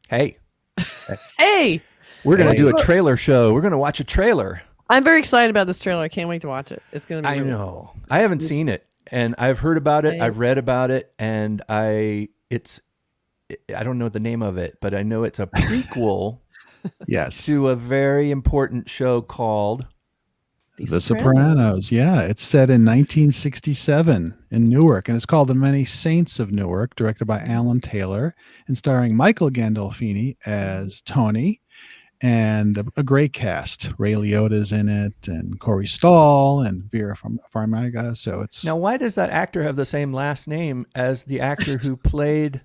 Hey, Hey, we're going to do a trailer show. We're going to watch a trailer. I'm very excited about this trailer. I can't wait to watch it. It's going to be I really know. I haven't seen it, and I've heard about it. Same. I've read about it, and I don't know the name of it, but I know it's a prequel Yes. to a very important show called The Sopranos. Yeah, it's set in 1967 in Newark, and it's called The Many Saints of Newark, directed by Alan Taylor, and starring Michael Gandolfini as Tony, and a great cast. Ray Liotta's in it, and Corey Stoll, and Vera Farmiga. So it's Now, why does that actor have the same last name as the actor who played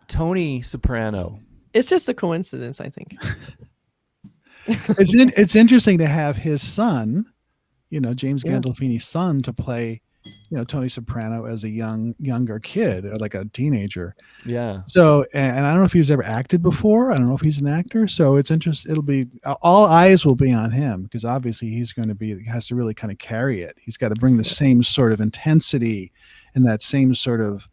Tony Soprano? It's just a coincidence, I think. it's interesting to have his son, James Gandolfini's son, to play, Tony Soprano as a younger kid, or like a teenager. Yeah. So, and I don't know if he's ever acted before. I don't know if he's an actor. So it's interesting. It'll be all eyes will be on him, because obviously he has to really kind of carry it. He's got to bring the same sort of intensity and that same sort of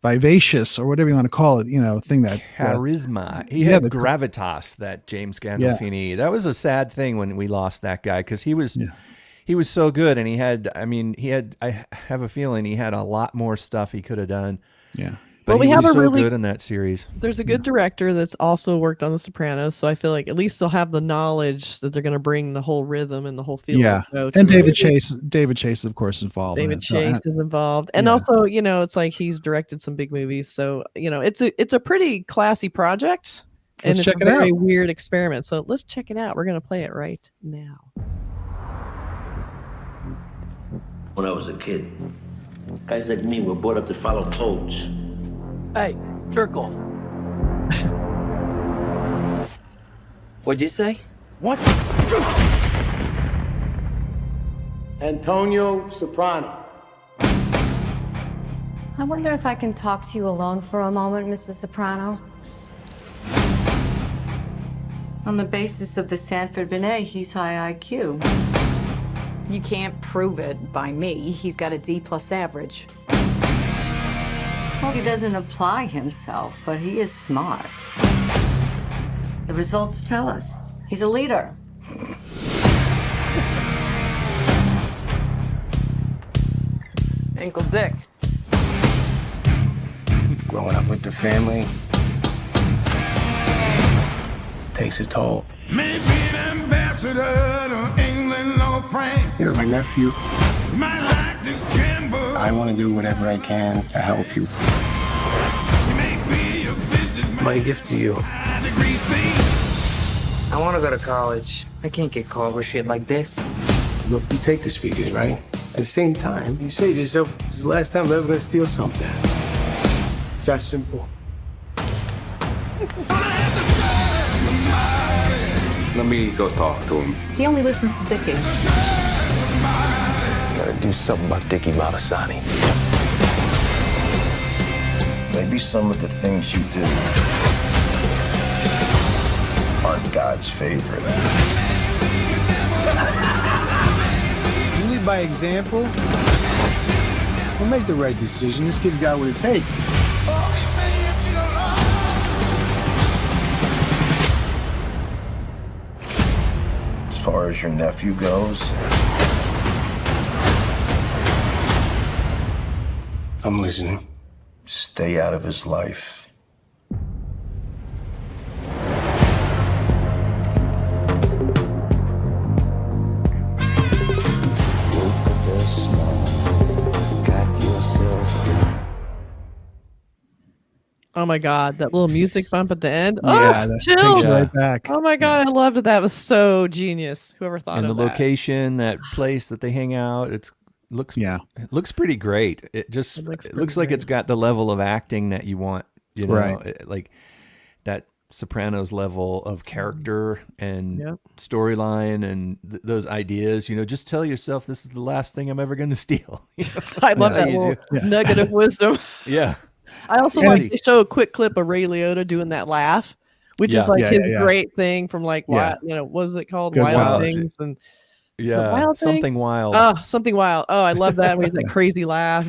vivacious, or whatever you want to call it, thing, that charisma. He had the gravitas that James Gandolfini. That was a sad thing when we lost that guy, because he was so good, and I have a feeling he had a lot more stuff he could have done. Yeah. But he was so good in that series. There's a good director that's also worked on The Sopranos, so I feel like at least they'll have the knowledge that they're going to bring the whole rhythm and the whole feel. Yeah, and David Chase, of course, involved. David Chase is involved, and also, it's like he's directed some big movies, so it's a pretty classy project, and it's a very weird experiment. So let's check it out. We're going to play it right now. When I was a kid, guys like me were brought up to follow codes. Hey, jerk off. What'd you say? What? Antonio Soprano. I wonder if I can talk to you alone for a moment, Mrs. Soprano. On the basis of the Sanford Binet, he's high IQ. You can't prove it by me. He's got a D+ average. Well, he doesn't apply himself, but he is smart. The results tell us he's a leader. Uncle Dick. Growing up with the family takes a toll. Maybe an ambassador to England or France. You're my nephew. Might like to gamble. I want to do whatever I can to help you. My gift to you. I want to go to college. I can't get caught with shit like this. Look, you take the speakers, right? At the same time, you say to yourself, this is the last time I'm ever going to steal something. It's that simple. Let me go talk to him. He only listens to Dickie. Gotta do something about Dickie Malasani. Maybe some of the things you do aren't God's favorite. You lead by example. We'll make the right decision. This kid's got what it takes. As far as your nephew goes, I'm listening. stay out of his life. Oh my God, that little music bump at the end. Yeah, Oh, that chill. takes you right back. Oh my God, I loved it. That was so genius. Whoever thought and of the that. location, that place that they hang out, it looks pretty great. It looks like it's got the level of acting that you want, Right. like that Sopranos level of character and storyline and those ideas. Just tell yourself this is the last thing I'm ever going to steal. I love that little nugget of wisdom. Yeah. I also like to show a quick clip of Ray Liotta doing that laugh, which is like his great thing from what was it called? Good Wild Things. And Something wild. Oh, something wild. Oh, I love that. When he's that crazy laugh.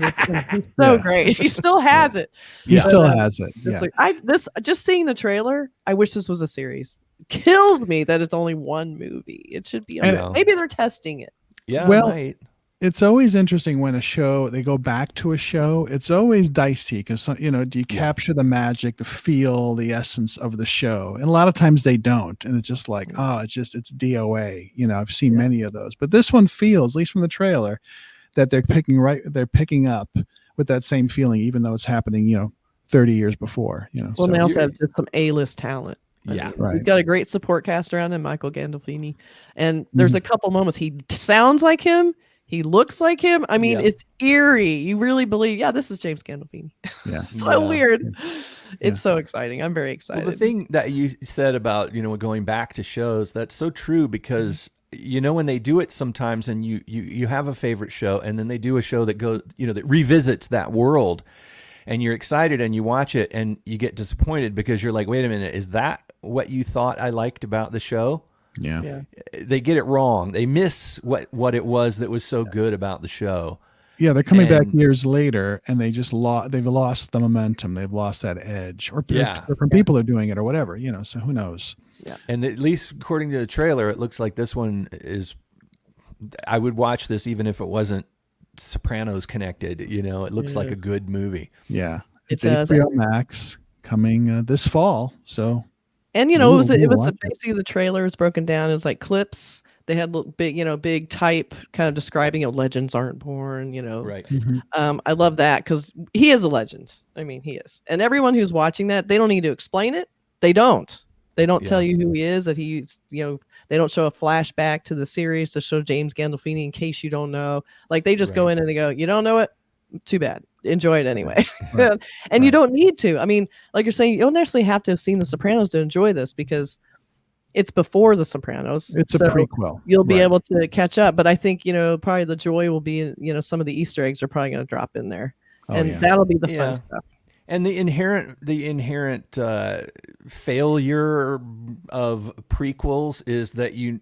He's so great. He still has it. He still has it. It's like just seeing the trailer. I wish this was a series. Kills me that it's only one movie. It should be. Maybe they're testing it. Yeah. Well, it's always interesting when they go back to a show. It's always dicey because, do you capture the magic, the feel, the essence of the show? And a lot of times they don't. And it's just like, it's DOA. I've seen many of those. But this one feels, at least from the trailer, that they're picking up with that same feeling, even though it's happening, 30 years before. Well, they also have just some A-list talent. Yeah, right. He's got a great support cast around him, Michael Gandolfini. And there's a couple moments he sounds like him. He looks like him. I mean, it's eerie. You really believe, this is James Gandolfini. Yeah. So weird. It's so exciting. I'm very excited. Well, the thing that you said about, going back to shows, that's so true because, when they do it sometimes and you have a favorite show and then they do a show that goes, that revisits that world and you're excited and you watch it and you get disappointed because you're like, wait a minute, is that what you thought I liked about the show? Yeah. They get it wrong. They miss what it was that was so good about the show. Yeah, they're coming back years later, and they just they've lost the momentum. They've lost that edge, or different people are doing it, or whatever. So who knows? Yeah. And at least according to the trailer, it looks like this one is. I would watch this even if it wasn't Sopranos connected. It looks like a good movie. Yeah, it's HBO Max coming this fall. So. And it was basically the trailer was broken down. It was like clips. They had big type kind of describing legends aren't born. Right. Mm-hmm. I love that because he is a legend. I mean, he is. And everyone who's watching that, they don't need to explain it. They don't. They don't tell you who he is. That he's they don't show a flashback to the series to show James Gandolfini in case you don't know. Like they just go in and they go, you don't know it. Too bad. Enjoy it anyway. Right. And you don't need to. I mean, like you're saying, you don't necessarily have to have seen The Sopranos to enjoy this because it's before The Sopranos. It's a prequel. You'll be able to catch up. But I think, probably the joy will be, some of the Easter eggs are probably going to drop in there. That'll be the fun stuff. And the inherent failure of prequels is that you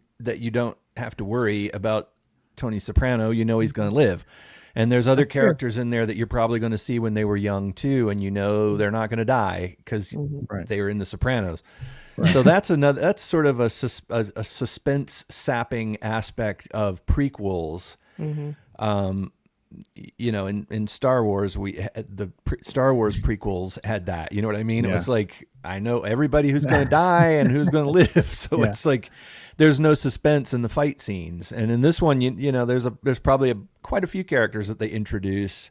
don't have to worry about Tony Soprano. He's going to live. And there's other characters in there that you're probably going to see when they were young too, and they're not going to die because they were in The Sopranos. Right. So that's sort of a suspense sapping aspect of prequels. Mm-hmm. In Star Wars, Star Wars prequels had that. You know what I mean? It was like I know everybody who's going to die and who's going to live. So it's like there's no suspense in the fight scenes. And in this one, there's probably quite a few characters that they introduce,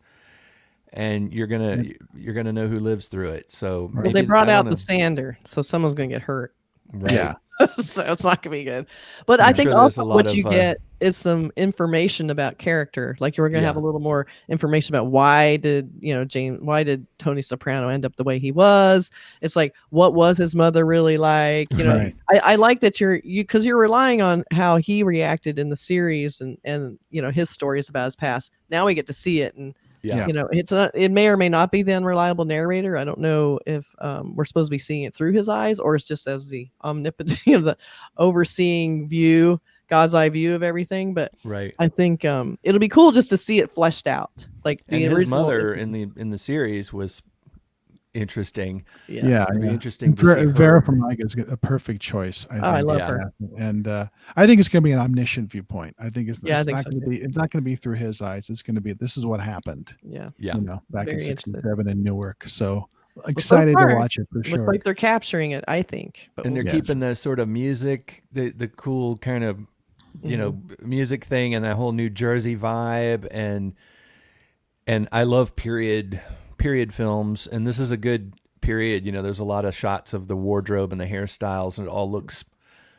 and you're gonna know who lives through it. So they brought out the sander, so someone's gonna get hurt. Right. Yeah. So it's not gonna be good. But I think also what you get is some information about character. Like you're gonna have a little more information about why did Tony Soprano end up the way he was. It's like, what was his mother really like? I like that because you're relying on how he reacted in the series and his stories about his past. Now we get to see it, and it may or may not be the unreliable narrator. I don't know if we're supposed to be seeing it through his eyes or it's just as the omnipotent, the overseeing view, God's eye view of everything. But I think it'll be cool just to see it fleshed out. Like his mother in the series was interesting. Yes. Yeah, it'd be interesting to see Vera Farmiga is a perfect choice. I think. I love her, and I think it's going to be an omniscient viewpoint. I think it's not so going to be. It's not going to be through his eyes. It's going to be. This is what happened. Yeah. Back Very in '67 in Newark. So excited so to watch it for sure. Looks like they're capturing it. I think. But and they're keeping the sort of music, the cool kind of music thing, and that whole New Jersey vibe, and I love period films, and this is a good period. There's a lot of shots of the wardrobe and the hairstyles, and it all looks.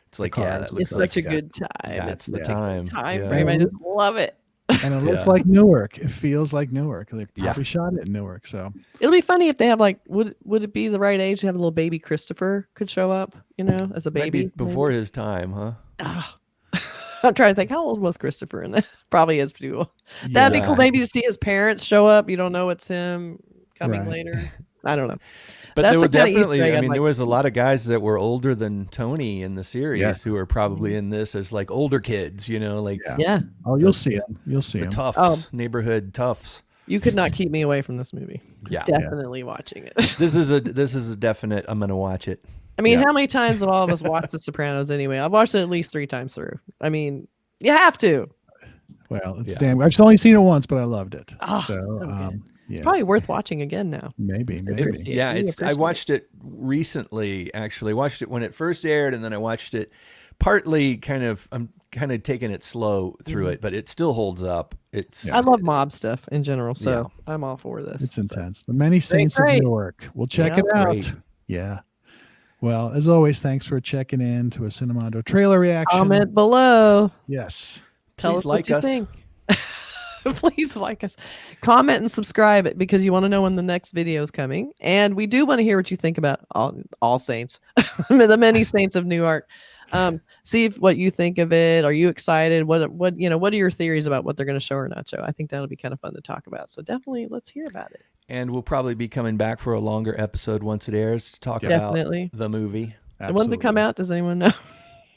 It's like that looks it's such a good time. That's the time frame. I just love it. And it looks like Newark. It feels like Newark. They probably shot it in Newark. So it'll be funny if they have would it be the right age to have a little baby Christopher could show up? As a baby. Might be before his time, huh? I'm trying to think, how old was Christopher in that? Probably is pretty cool. That'd be cool maybe to see his parents show up. You don't know it's him coming later. I don't know. But That's there were the kinda definitely, Easter egg I I'd mean, like there was to a see. lot of guys that were older than Tony in the series who are probably in this as like older kids, you know, like Yeah. Oh, you'll see them. You'll see the them. toughs, neighborhood toughs. You could not keep me away from this movie. Yeah. Definitely watching it. This is a definite. I'm gonna watch it. I mean, how many times have all of us watched The Sopranos anyway? I've watched it at least 3 times through. I mean, you have to. Well, it's damn. I've only seen it once, but I loved it. Oh, so good. yeah, Probably worth watching again now. maybe. Yeah, Really I watched it recently. Actually, watched it when it first aired, and then I watched it partly. I'm kind of taking it slow through it, but it still holds up. I love mob stuff in general, so I'm all for this. It's intense. The Many Saints of Newark. We'll check it out. Great. Yeah. Well, as always, thanks for checking in to a Cinemando trailer reaction. Comment below. Yes. Tell Please us like what you us. think. Please like us. Comment and subscribe because you want to know when the next video is coming. And we do want to hear what you think about All Saints, the Many Saints of Newark. See what you think of it. Are you excited? What are your theories about what they're going to show or not show? I think that'll be kind of fun to talk about. So definitely let's hear about it. And we'll probably be coming back for a longer episode once it airs to talk Definitely. about the movie. And when's it come out? Does anyone know?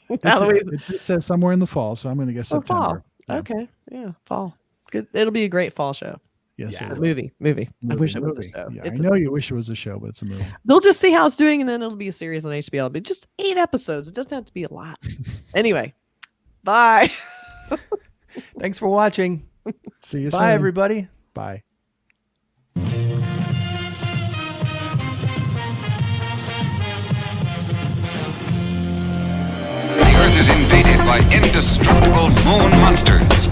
It says somewhere in the fall, so I'm going to guess September. Fall. Yeah. Okay. Yeah. Fall. Good. It'll be a great fall show. Yes, Yeah. it will. Movie. I wish it was a show. Yeah, I know you wish it was a show, but it's a movie. They'll just see how it's doing, and then it'll be a series on HBO. It'll be just 8 episodes. It doesn't have to be a lot. Anyway, bye. Thanks for watching. See you soon. Bye, everybody. Bye. The Earth is invaded by indestructible moon monsters.